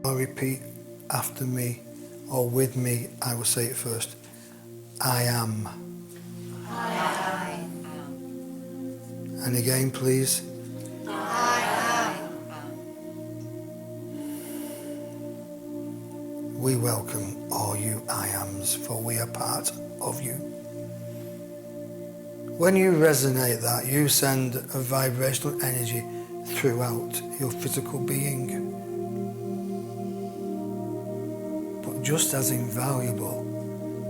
or repeat after me or with me. I will say it first. I am. I am. And again, please. I am. We welcome all you I ams, for we are part of you. When you resonate that, you send a vibrational energy throughout your physical being. But just as invaluable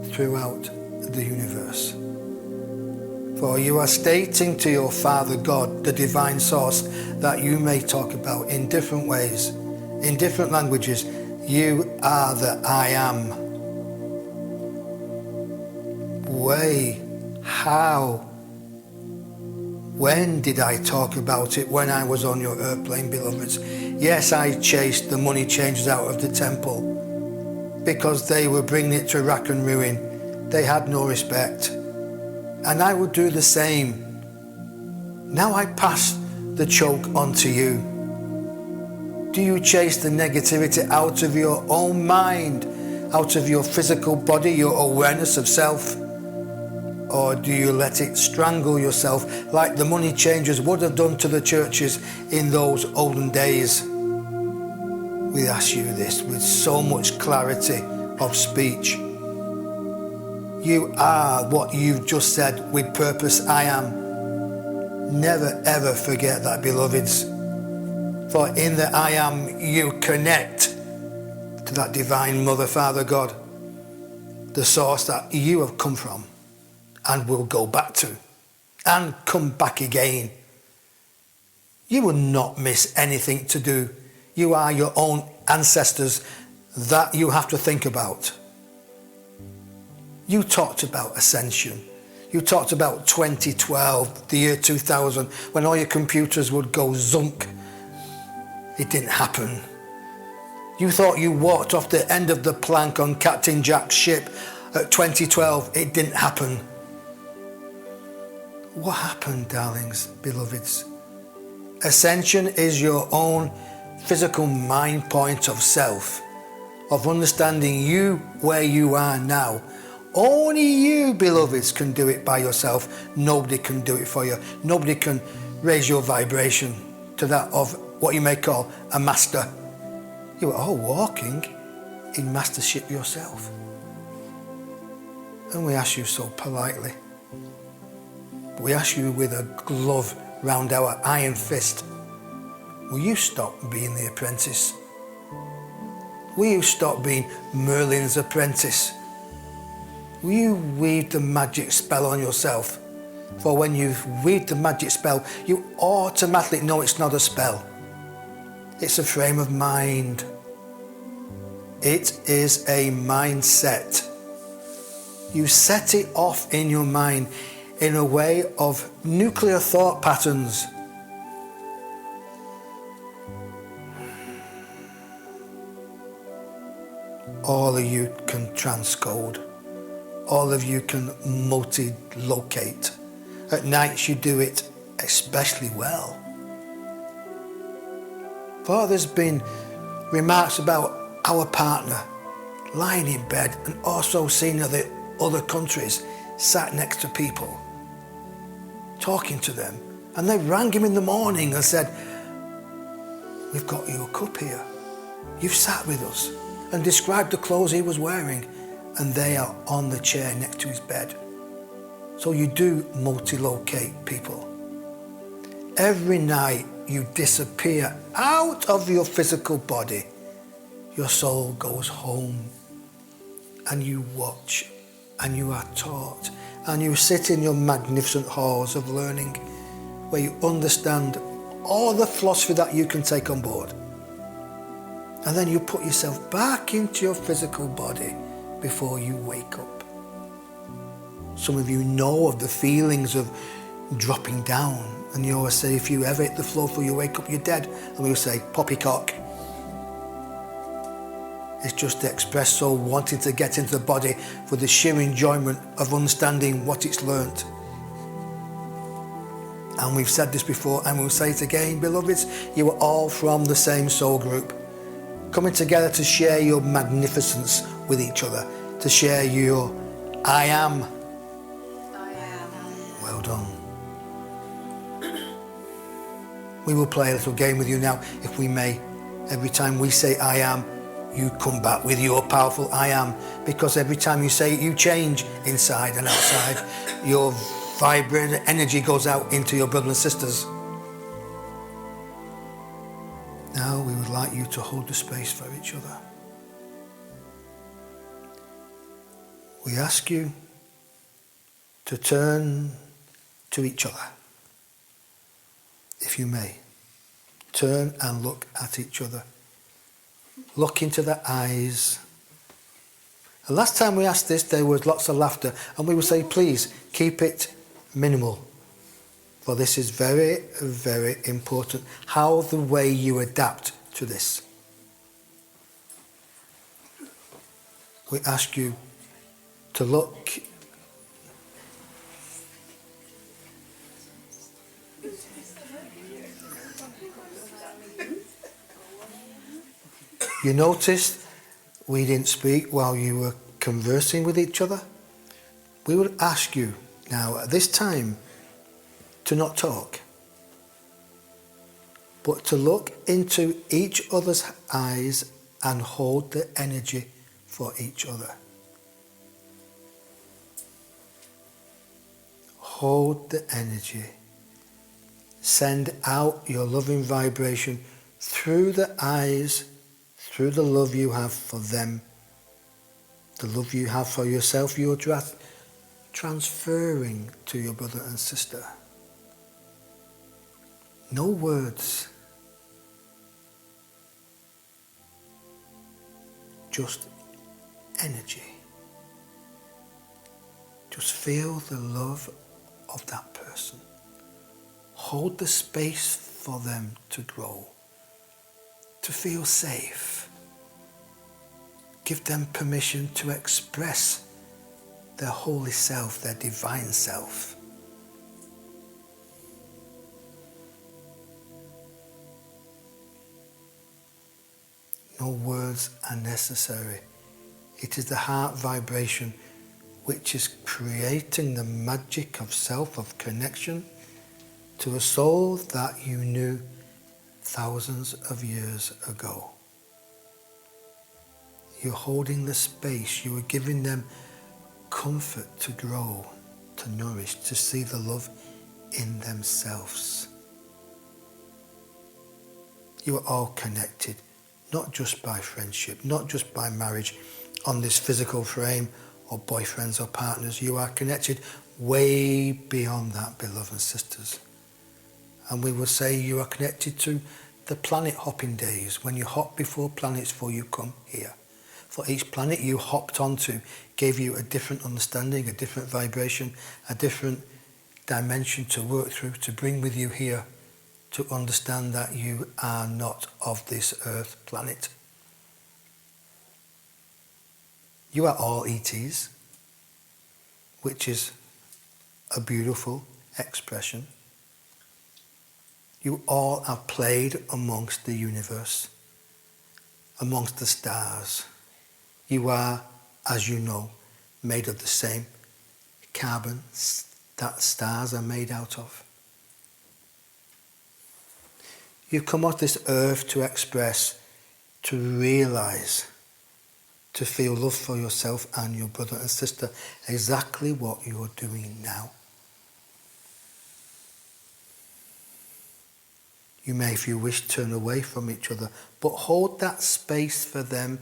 throughout the universe. For you are stating to your Father God, the divine source, that you may talk about in different ways, in different languages. You are the I am. Way, how, when did I talk about it? When I was on your airplane, beloveds. Yes, I chased the money changers out of the temple because they were bringing it to rack and ruin. They had no respect. And I would do the same. Now I pass the choke on to you. Do you chase the negativity out of your own mind, out of your physical body, your awareness of self? Or do you let it strangle yourself like the money changers would have done to the churches in those olden days? We ask you this with so much clarity of speech. You are what you've just said with purpose. I am. Never ever forget that, beloveds. For in the I am, you connect to that divine Mother, Father, God, the source that you have come from and will go back to and come back again. You will not miss anything to do. You are your own ancestors that you have to think about. You talked about ascension. You talked about 2012, the year 2000, when all your computers would go zunk. It didn't happen. You thought you walked off the end of the plank on Captain Jack's ship at 2012. It didn't happen. What happened, darlings, beloveds? Ascension is your own physical mind point of self, of understanding you where you are now. Only you, beloveds, can do it by yourself. Nobody can do it for you. Nobody can raise your vibration to that of what you may call a master. You are all walking in mastership yourself. And we ask you so politely. We ask you with a glove round our iron fist. Will you stop being the apprentice? Will you stop being Merlin's apprentice? Will you weave the magic spell on yourself? For when you weave the magic spell, you automatically know it's not a spell. It's a frame of mind. It is a mindset. You set it off in your mind in a way of nuclear thought patterns. All of you can transcode. All of you can multi-locate. At nights you do it especially well. For there's been remarks about our partner lying in bed and also seeing the other countries sat next to people, talking to them. And they rang him in the morning and said, "We've got you a cup here. You've sat with us," and described the clothes he was wearing. And they are on the chair next to his bed. So you do multi-locate people. Every night you disappear out of your physical body. Your soul goes home and you watch and you are taught and you sit in your magnificent halls of learning where you understand all the philosophy that you can take on board. And then you put yourself back into your physical body before you wake up. Some of you know of the feelings of dropping down, and you always say, if you ever hit the floor before you wake up, you're dead. And we will say, poppycock. It's just the express soul wanting to get into the body for the sheer enjoyment of understanding what it's learnt. And we've said this before, and we'll say it again, beloveds, you are all from the same soul group. coming together to share your magnificence with each other, to share your I am. Well done. We will play a little game with you now, if we may. Every time we say I am, you come back with your powerful I am, because every time you say it, you change inside and outside. Your vibrant energy goes out into your brothers and sisters. Now we would like you to hold the space for each other. We ask you to turn to each other. If you may, turn and look at each other. Look into their eyes. The last time we asked this, there was lots of laughter, and we would say, please keep it minimal. For this is very, very important, how the way you adapt to this. We ask you to look. You noticed we didn't speak while you were conversing with each other. We would ask you now at this time to not talk, but to look into each other's eyes and hold the energy for each other. Hold the energy. Send out your loving vibration through the eyes, through the love you have for them, the love you have for yourself, you're transferring to your brother and sister. No words, just energy. Just feel the love of that person. Hold the space for them to grow, to feel safe. Give them permission to express their holy self, their divine self. No words are necessary. It is the heart vibration which is creating the magic of self, of connection to a soul that you knew thousands of years ago. You're holding the space, you are giving them comfort to grow, to nourish, to see the love in themselves. You are all connected, not just by friendship, not just by marriage on this physical frame or boyfriends or partners. You are connected way beyond that, beloved sisters. And we will say you are connected to the planet hopping days, when you hop before planets before you come here. For each planet you hopped onto gave you a different understanding, a different vibration, a different dimension to work through, to bring with you here, to understand that you are not of this earth planet. You are all ETs, which is a beautiful expression. You all are played amongst the universe, amongst the stars. You are, as you know, made of the same carbon that stars are made out of. You come off this earth to express, to realize, to feel love for yourself and your brother and sister, exactly what you're doing now. You may, if you wish, turn away from each other, but hold that space for them.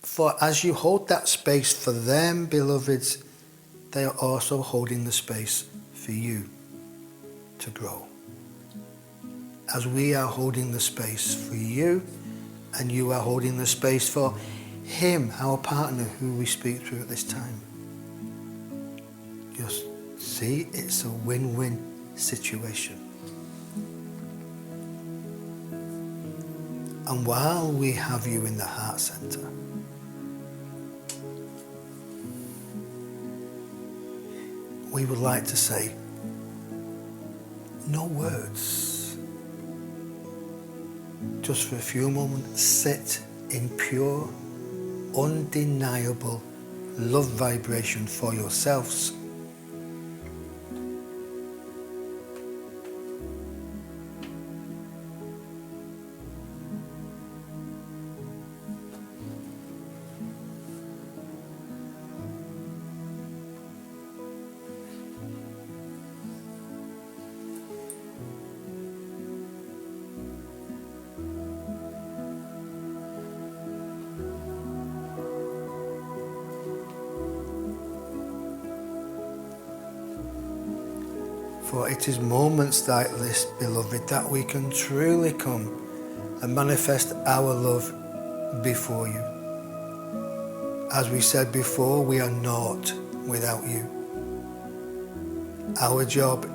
For as you hold that space for them, beloveds, they are also holding the space for you to grow. As we are holding the space for you, and you are holding the space for him, our partner, who we speak through at this time. Just see, it's a win-win situation. And while we have you in the heart center, we would like to say, no words, just for a few moments, sit in pure, undeniable love vibration for yourselves. For it is moments like this, beloved, that we can truly come and manifest our love before you. As we said before, we are naught without you. Our job,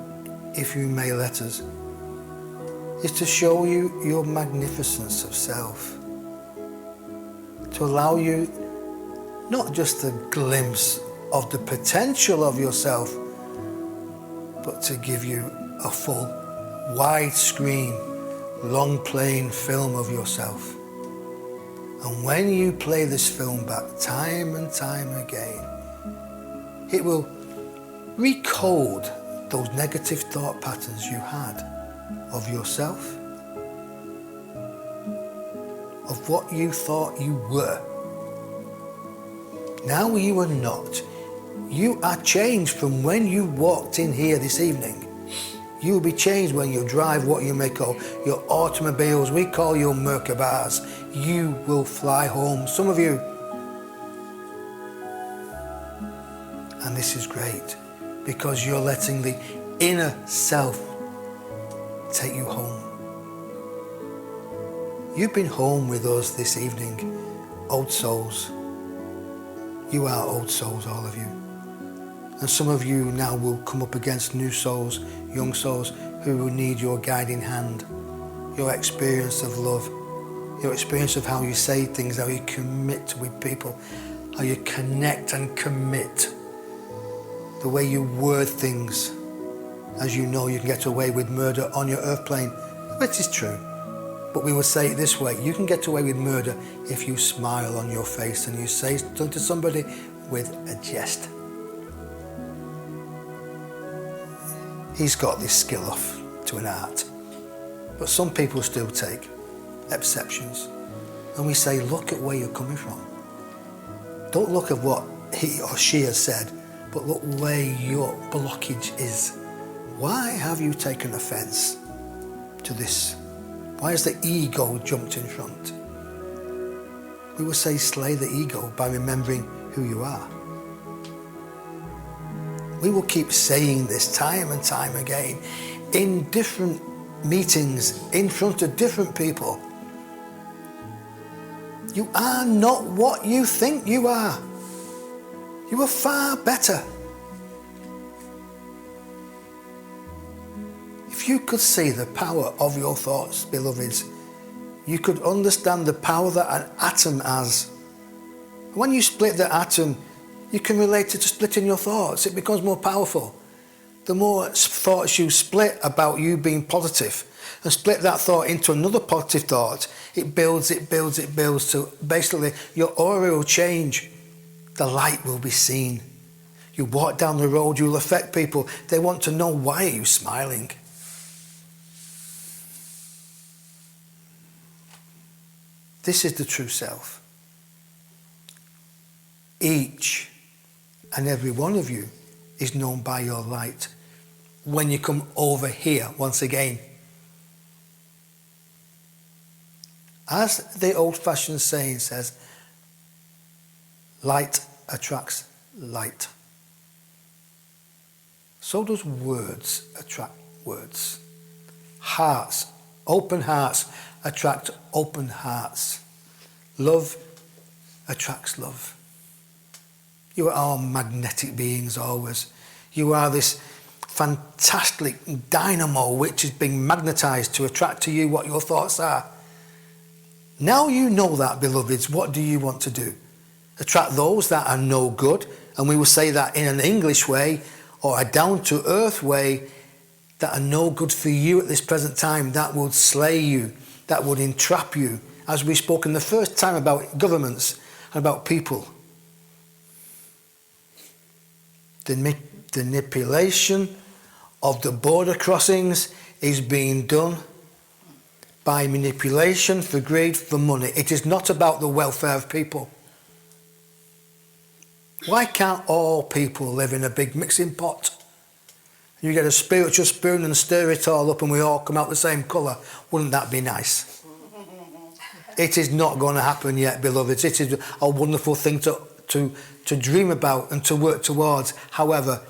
if you may let us, is to show you your magnificence of self. To allow you not just a glimpse of the potential of yourself, but to give you a full, widescreen, long-playing film of yourself. And when you play this film back time and time again, it will recode those negative thought patterns you had of yourself, of what you thought you were. Now you are not. You are changed from when you walked in here this evening. You will be changed when you drive what you may call your automobiles. We call your Merkabahs. You will fly home, some of you. And this is great because you're letting the inner self take you home. You've been home with us this evening, old souls. You are old souls, all of you. And some of you now will come up against new souls, young souls, who will need your guiding hand, your experience of love, your experience of how you say things, how you commit with people, how you connect and commit, the way you word things. As you know, you can get away with murder on your earth plane, which is true. But we will say it this way, you can get away with murder if you smile on your face and you say something to somebody with a jest. He's got this skill off to an art. But some people still take exceptions. And we say, look at where you're coming from. Don't look at what he or she has said, but look where your blockage is. Why have you taken offense to this? Why has the ego jumped in front? We will say, slay the ego by remembering who you are. We will keep saying this time and time again in different meetings, in front of different people. You are not what you think you are. You are far better. If you could see the power of your thoughts, beloveds, you could understand the power that an atom has. When you split the atom, you can relate it to splitting your thoughts. It becomes more powerful. The more thoughts you split about you being positive and split that thought into another positive thought, it builds, it builds, it builds. So basically your aura will change. The light will be seen. You walk down the road, you'll affect people. They want to know, why are you smiling? This is the true self. Each and every one of you is known by your light. When you come over here, once again, as the old-fashioned saying says, light attracts light. So does words attract words. Hearts, open hearts, attract open hearts. Love attracts love. You are all magnetic beings always. You are this fantastic dynamo which is being magnetized to attract to you what your thoughts are. Now you know that, beloveds, what do you want to do? Attract those that are no good, and we will say that in an English way or a down-to-earth way, that are no good for you at this present time, that will slay you, that would entrap you, as we spoke in the first time about governments and about people. The manipulation of the border crossings is being done by manipulation for greed, for money. It is not about the welfare of people. Why can't all people live in a big mixing pot? You get a spiritual spoon and stir it all up and we all come out the same colour. Wouldn't that be nice? It is not going to happen yet, beloveds. It is a wonderful thing to dream about and to work towards. However,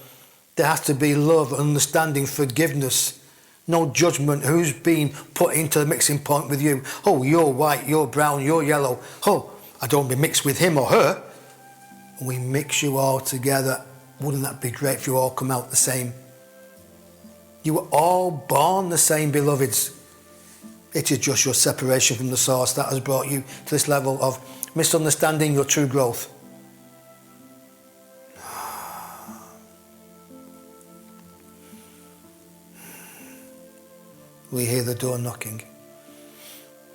there has to be love, understanding, forgiveness. No judgment who's been put into the mixing point with you. Oh, you're white, you're brown, you're yellow. Oh, I don't want to be mixed with him or her. We mix you all together. Wouldn't that be great if you all come out the same? You were all born the same, beloveds. It is just your separation from the source that has brought you to this level of misunderstanding your true growth. We hear the door knocking.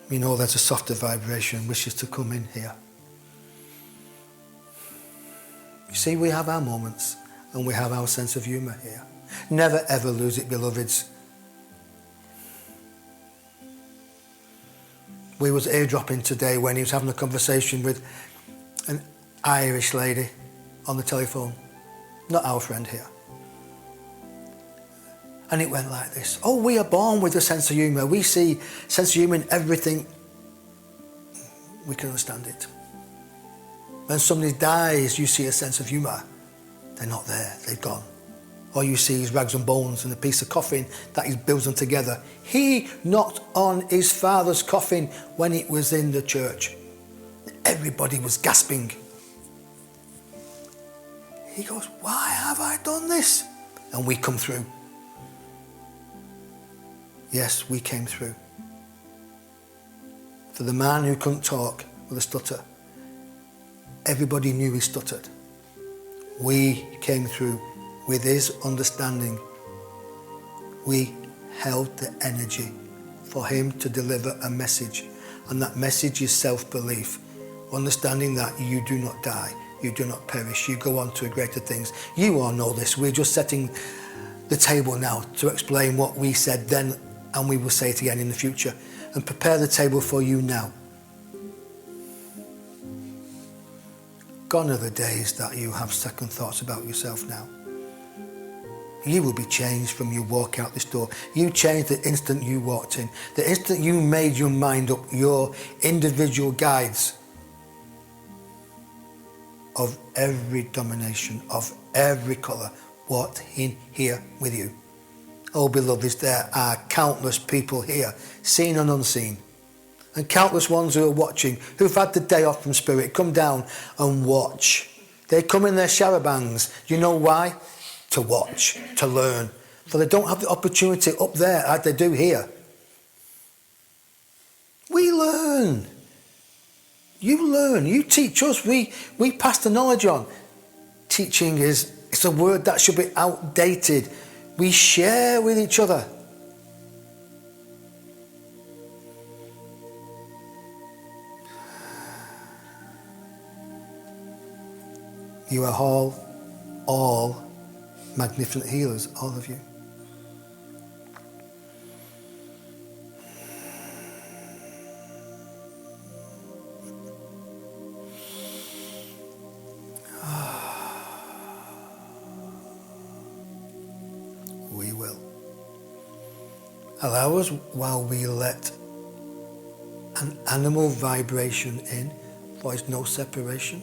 We know there's a softer vibration wishes to come in here. You see, we have our moments and we have our sense of humour here. Never ever lose it, beloveds. We was eardropping today when he was having a conversation with an Irish lady on the telephone. Not our friend here. And it went like this. Oh, we are born with a sense of humour. We see sense of humour in everything. We can understand it. When somebody dies, you see a sense of humour. They're not there. They've gone. All you see is rags and bones and a piece of coffin that he builds them together. He knocked on his father's coffin when it was in the church. Everybody was gasping. He goes, why have I done this? And we come through. Yes, we came through. For the man who couldn't talk with a stutter, everybody knew he stuttered. We came through with his understanding. We held the energy for him to deliver a message. And that message is self-belief. Understanding that you do not die, you do not perish, you go on to greater things. You all know this. We're just setting the table now to explain what we said then, and we will say it again in the future. And prepare the table for you now. Gone are the days that you have second thoughts about yourself now. You will be changed from you walk out this door. You changed the instant you walked in. The instant you made your mind up, your individual guides of every domination, of every colour, walked in here with you. Oh, beloveds, there are countless people here, seen and unseen. And countless ones who are watching, who've had the day off from spirit, come down and watch. They come in their charabangs. You know why? To watch, to learn. For they don't have the opportunity up there as they do here. We learn. You learn. You teach us. We pass the knowledge on. Teaching it's a word that should be outdated. We share with each other. You are all magnificent healers, all of you. We will. Allow us while we let an animal vibration in, for there is no separation.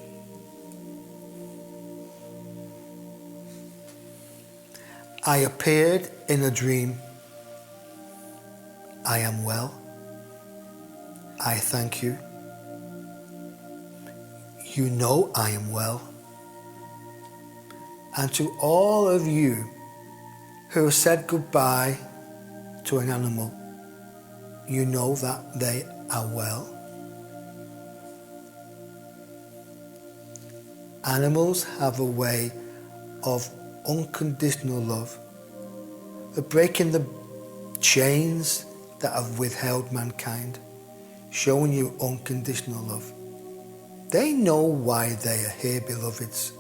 I appeared in a dream. I am well. I thank you. You know I am well. And to all of you who said goodbye to an animal, you know that they are well. Animals have a way of unconditional love, of breaking the chains that have withheld mankind, showing you unconditional love. They know why they are here, beloveds.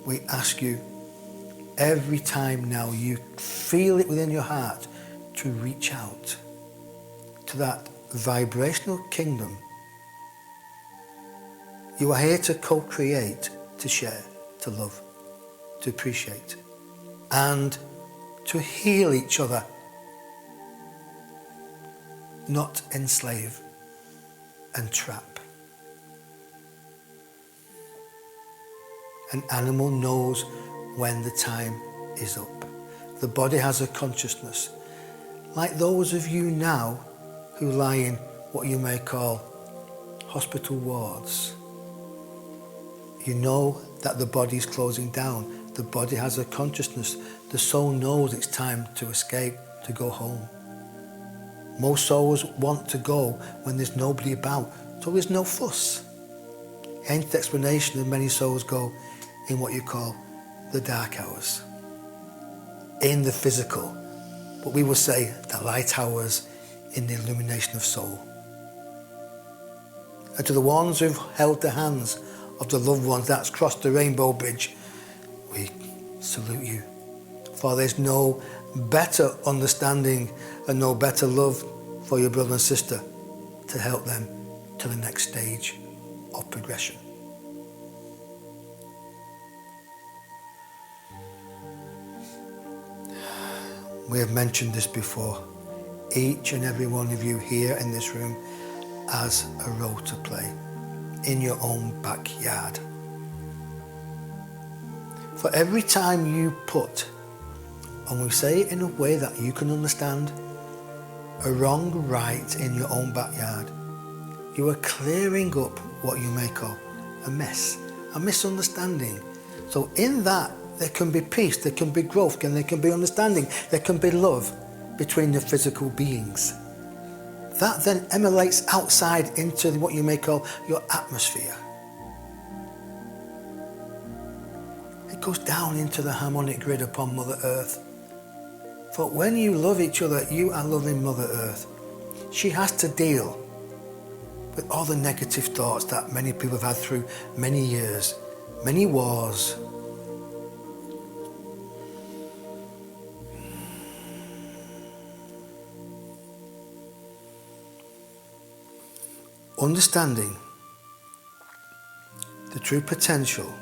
We ask you every time now you feel it within your heart to reach out to that vibrational kingdom. You are here to co-create, to share, to love, to appreciate, and to heal each other, not enslave and trap. An animal knows when the time is up. The body has a consciousness, like those of you now who lie in what you may call hospital wards. You know that the body is closing down. The body has a consciousness. The soul knows it's time to escape, to go home. Most souls want to go when there's nobody about, so there's no fuss. Hence the explanation of many souls go in what you call the dark hours, in the physical, but we will say the light hours in the illumination of soul. And to the ones who've held the hands of the loved ones that's crossed the rainbow bridge, we salute you. For there's no better understanding and no better love for your brother and sister to help them to the next stage of progression. We have mentioned this before. Each and every one of you here in this room has a role to play in your own backyard. For every time you put, and we say it in a way that you can understand, a wrong right in your own backyard, you are clearing up what you may call a mess, a misunderstanding. So in that, there can be peace, there can be growth, and there can be understanding, there can be love between the physical beings. That then emanates outside into what you may call your atmosphere. It goes down into the harmonic grid upon Mother Earth. For when you love each other, you are loving Mother Earth. She has to deal with all the negative thoughts that many people have had through many years, many wars. Understanding the true potential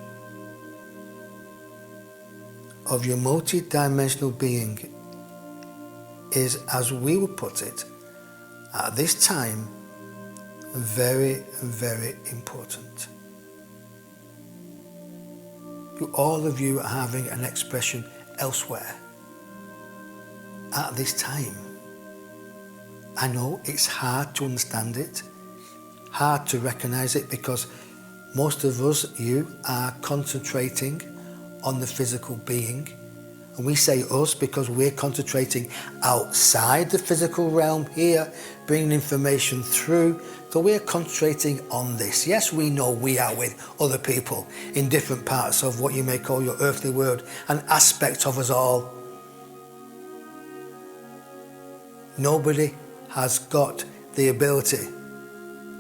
of your multi-dimensional being is, as we would put it, at this time, very, very important. All of you are having an expression elsewhere at this time. I know it's hard to understand it, hard to recognize it, because most of us, you, are concentrating on the physical being. And we say us because we're concentrating outside the physical realm here, bringing information through. So we're concentrating on this. Yes, we know we are with other people in different parts of what you may call your earthly world, an aspect of us all. Nobody has got the ability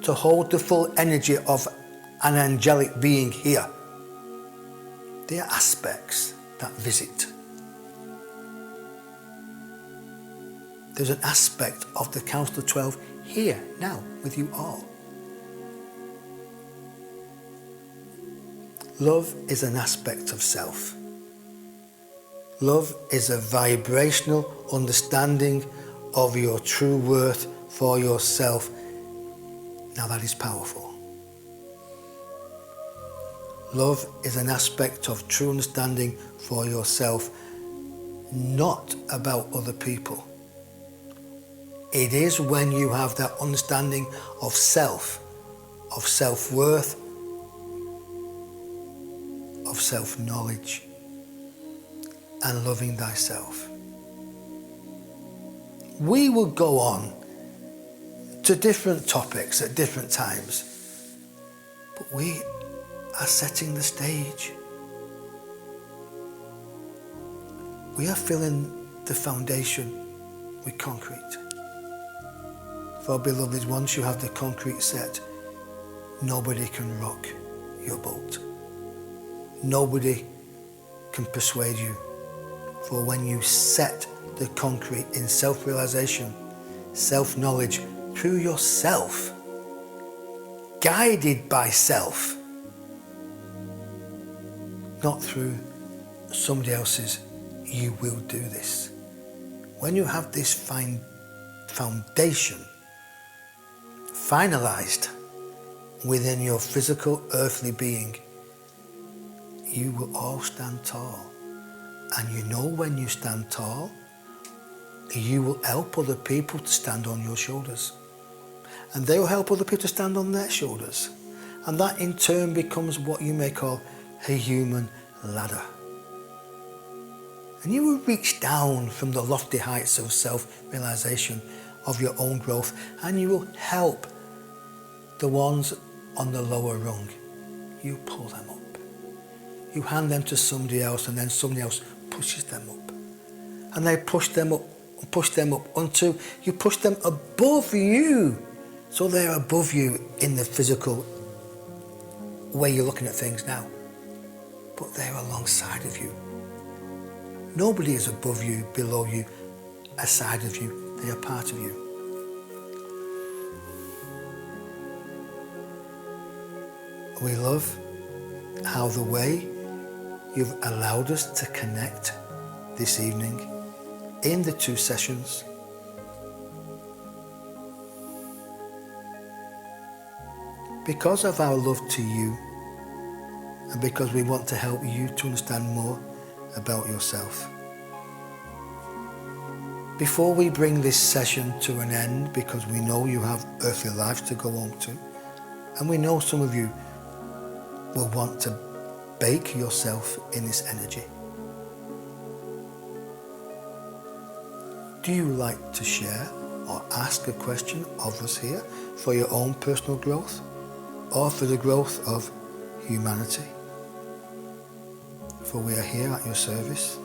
to hold the full energy of an angelic being here. They are aspects that visit. There's an aspect of the Council of 12 here, now, with you all. Love is an aspect of self. Love is a vibrational understanding of your true worth for yourself. Now that is powerful. Love is an aspect of true understanding for yourself, not about other people. It is when you have that understanding of self, of self-worth, of self-knowledge, and loving thyself. We will go on to different topics at different times, but we are setting the stage. we are filling the foundation with concrete. For beloved, once you have the concrete set, nobody can rock your boat. Nobody can persuade you. For when you set the concrete in self-realization, self-knowledge through yourself, guided by self, not through somebody else's, you will do this. When you have this foundation finalized within your physical earthly being, you will all stand tall. And you know, when you stand tall, you will help other people to stand on your shoulders. And they will help other people to stand on their shoulders. And that in turn becomes what you may call a human ladder. And you will reach down from the lofty heights of self-realization of your own growth, and you will help the ones on the lower rung. You pull them up. You hand them to somebody else, and then somebody else pushes them up. And they push them up until you push them above you. So they're above you in the physical way you're looking at things now. But they're alongside of you. Nobody is above you, below you, aside of you. They are part of you. We love how the way you've allowed us to connect this evening in the 2 sessions because of our love to you, and because we want to help you to understand more about yourself. Before we bring this session to an end, because we know you have earthly life to go home to, and we know some of you will want to bake yourself in this energy. Do you like to share or ask a question of us here for your own personal growth or for the growth of humanity? For we are here at your service.